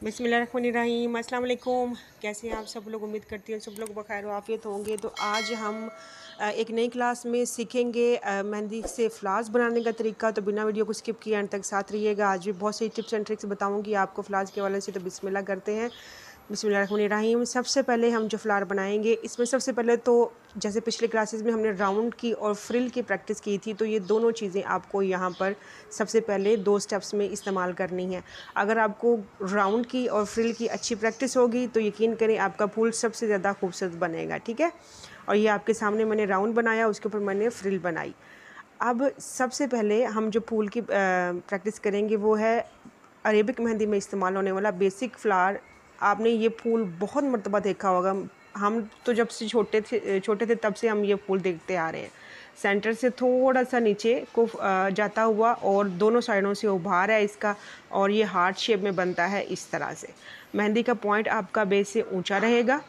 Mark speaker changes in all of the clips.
Speaker 1: बिस्मिल्लाहिर्रहमानिर्रहीम। अस्सलाम वालेकुम। कैसे हैं आप सब लोग? उम्मीद करती हूँ सब लोग बखैर आफियत होंगे। तो आज हम एक नई क्लास में सीखेंगे मेहंदी से फ्लावर्स बनाने का तरीका। तो बिना वीडियो को स्किप किए एंड तक साथ रहिएगा। आज भी बहुत सी टिप्स एंड ट्रिक्स बताऊँगी आपको फ्लावर्स के हवाले से। तो बिस्मिल्लाह करते हैं। बिस्मिल्लाहिर्रहमानिर्रहीम। सबसे पहले हम जो फ्लावर बनाएंगे इसमें सबसे पहले तो जैसे पिछले क्लासेस में हमने राउंड की और फ्रिल की प्रैक्टिस की थी, तो ये दोनों चीज़ें आपको यहाँ पर सबसे पहले 2 स्टेप्स में इस्तेमाल करनी है। अगर आपको राउंड की और फ्रिल की अच्छी प्रैक्टिस होगी तो यकीन करें आपका फूल सबसे ज़्यादा खूबसूरत बनेगा। ठीक है, और ये आपके सामने मैंने राउंड बनाया, उसके ऊपर मैंने फ्रिल बनाई। अब सबसे पहले हम जो फूल की प्रैक्टिस करेंगे वो है अरेबिक मेहंदी में इस्तेमाल होने वाला बेसिक फ्लावर। आपने ये फूल बहुत मर्तबा देखा होगा। हम तो जब से छोटे थे तब से हम ये फूल देखते आ रहे हैं। सेंटर से थोड़ा सा नीचे को जाता हुआ और दोनों साइडों से उभार है इसका, और ये हार्ट शेप में बनता है इस तरह से। मेहंदी का पॉइंट आपका बेस से ऊंचा रहेगा,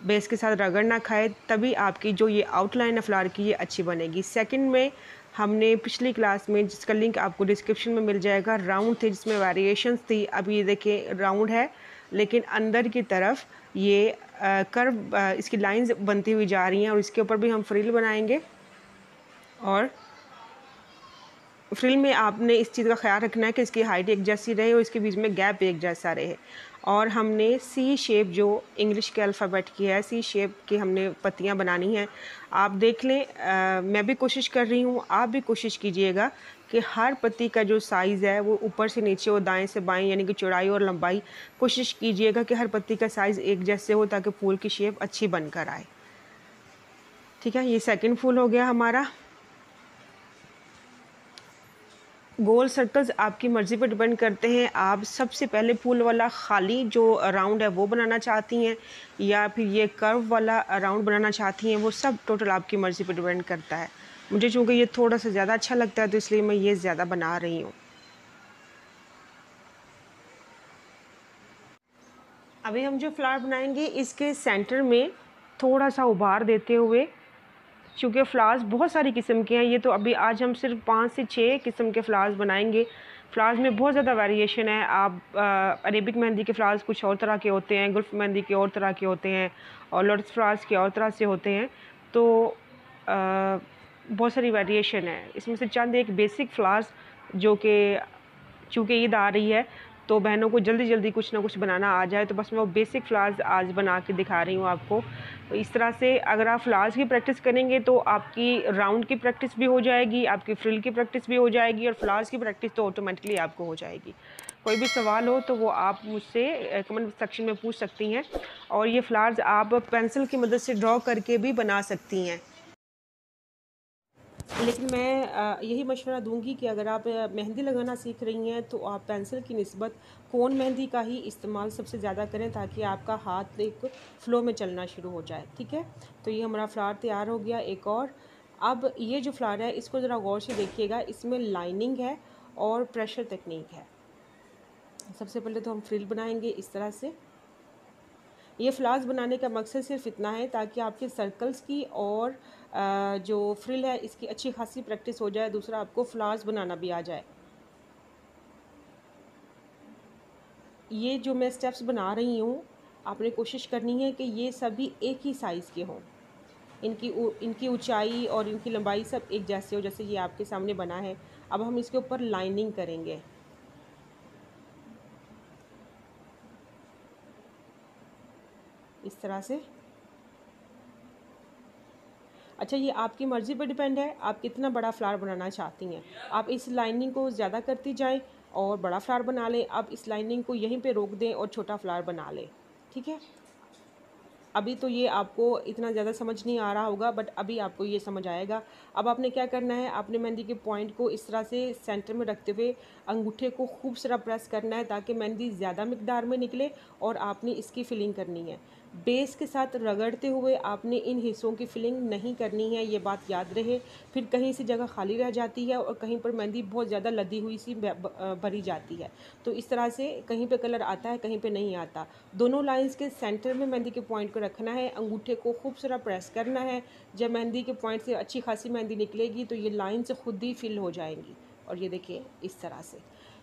Speaker 1: बेस के साथ रगड़ ना खाए, तभी आपकी जो ये आउटलाइन है फ्लावर की ये अच्छी बनेगी। सेकंड में हमने पिछली क्लास में, जिसका लिंक आपको डिस्क्रिप्शन में मिल जाएगा, राउंड थे जिसमें वेरिएशंस थी। अब ये देखिए राउंड है लेकिन अंदर की तरफ ये कर्व इसकी लाइंस बनती हुई जा रही हैं, और इसके ऊपर भी हम फ्रिल बनाएंगे। और फ्रिल में आपने इस चीज़ का ख्याल रखना है कि इसकी हाइट एक जैसी रहे और इसके बीच में गैप एक जैसा रहे। और हमने सी शेप, जो इंग्लिश के अल्फ़ाबेट की है, सी शेप की हमने पत्तियां बनानी हैं। आप देख लें, मैं भी कोशिश कर रही हूँ, आप भी कोशिश कीजिएगा कि हर पत्ती का जो साइज़ है वो ऊपर से नीचे और दाएं से बाएं, यानी कि चौड़ाई और लंबाई, कोशिश कीजिएगा कि हर पत्ती का साइज़ एक जैसे हो ताकि फूल की शेप अच्छी बनकर आए। ठीक है, ये सेकंड फूल हो गया हमारा। गोल सर्कल्स आपकी मर्ज़ी पर डिपेंड करते हैं। आप सबसे पहले फूल वाला खाली जो राउंड है वो बनाना चाहती हैं या फिर ये कर्व वाला राउंड बनाना चाहती हैं, वो सब टोटल आपकी मर्ज़ी पर डिपेंड करता है। मुझे चूँकि ये थोड़ा सा ज़्यादा अच्छा लगता है तो इसलिए मैं ये ज़्यादा बना रही हूँ। अभी हम जो फ्लावर बनाएंगे इसके सेंटर में थोड़ा सा उभार देते हुए, चूँकि फ्लावर्स बहुत सारी किस्म के हैं, ये तो अभी आज हम सिर्फ 5 से 6 किस्म के फ्लावर्स बनाएंगे। फ्लावर्स में बहुत ज़्यादा वेरिएशन है। आप अरेबिक मेहंदी के फ्लावर्स कुछ और तरह के होते हैं, गुल्फ मेहंदी के और तरह के होते हैं, और लोटस फ्लावर्स के और तरह से होते हैं। तो बहुत सारी वेरिएशन है। इसमें से चंद एक बेसिक फ्लावर्स जो कि चूँकि ईद आ रही है तो बहनों को जल्दी जल्दी कुछ ना कुछ बनाना आ जाए, तो बस मैं वो बेसिक फ्लावर्स आज बना के दिखा रही हूँ आपको। तो इस तरह से अगर आप फ्लावर्स की प्रैक्टिस करेंगे तो आपकी राउंड की प्रैक्टिस भी हो जाएगी, आपकी फ्रिल की प्रैक्टिस भी हो जाएगी, और फ्लावर्स की प्रैक्टिस तो ऑटोमेटिकली आपको हो जाएगी। कोई भी सवाल हो तो वो आप मुझसे कमेंट सेक्शन में पूछ सकती हैं। और ये फ्लावर्स आप पेंसिल की मदद से ड्रॉ करके भी बना सकती हैं। लेकिन मैं यही मशवरा दूंगी कि अगर आप मेहंदी लगाना सीख रही हैं तो आप पेंसिल की निस्बत कोन मेहंदी का ही इस्तेमाल सबसे ज़्यादा करें, ताकि आपका हाथ एक फ़्लो में चलना शुरू हो जाए। ठीक है, तो ये हमारा फ्लावर तैयार हो गया एक और। अब ये जो फ्लावर है इसको ज़रा गौर से देखिएगा, इसमें लाइनिंग है और प्रेशर तकनीक है। सबसे पहले तो हम फ्रिल बनाएंगे इस तरह से। ये फ्लावर्स बनाने का मकसद सिर्फ इतना है ताकि आपके सर्कल्स की और जो फ्रिल है इसकी अच्छी खासी प्रैक्टिस हो जाए, दूसरा आपको फ्लावर्स बनाना भी आ जाए। ये जो मैं स्टेप्स बना रही हूँ, आपने कोशिश करनी है कि ये सभी एक ही साइज़ के हों। इनकी ऊंचाई और इनकी लंबाई सब एक जैसे हो, जैसे ये आपके सामने बना है। अब हम इसके ऊपर लाइनिंग करेंगे इस तरह से। अच्छा, ये आपकी मर्ज़ी पर डिपेंड है आप कितना बड़ा फ्लावर बनाना चाहती हैं। आप इस लाइनिंग को ज़्यादा करती जाएं और बड़ा फ्लावर बना लें। आप इस लाइनिंग को यहीं पे रोक दें और छोटा फ्लावर बना लें। ठीक है, अभी तो ये आपको इतना ज़्यादा समझ नहीं आ रहा होगा, बट अभी आपको ये समझ आएगा। अब आपने क्या करना है, आपने मेहंदी के पॉइंट को इस तरह से सेंटर में रखते हुए अंगूठे को खूब सारा प्रेस करना है ताकि मेहंदी ज़्यादा मिकदार में निकले, और आपने इसकी फिलिंग करनी है। बेस के साथ रगड़ते हुए आपने इन हिस्सों की फिलिंग नहीं करनी है, ये बात याद रहे। फिर कहीं सी जगह खाली रह जाती है और कहीं पर मेहंदी बहुत ज़्यादा लदी हुई सी भरी जाती है। तो इस तरह से कहीं पे कलर आता है, कहीं पे नहीं आता। दोनों लाइंस के सेंटर में मेहंदी के पॉइंट को रखना है, अंगूठे को खूब सारा प्रेस करना है। जब मेहंदी के पॉइंट से अच्छी खासी मेहंदी निकलेगी तो ये लाइन से खुद ही फिल हो जाएंगी। और ये देखिए इस तरह से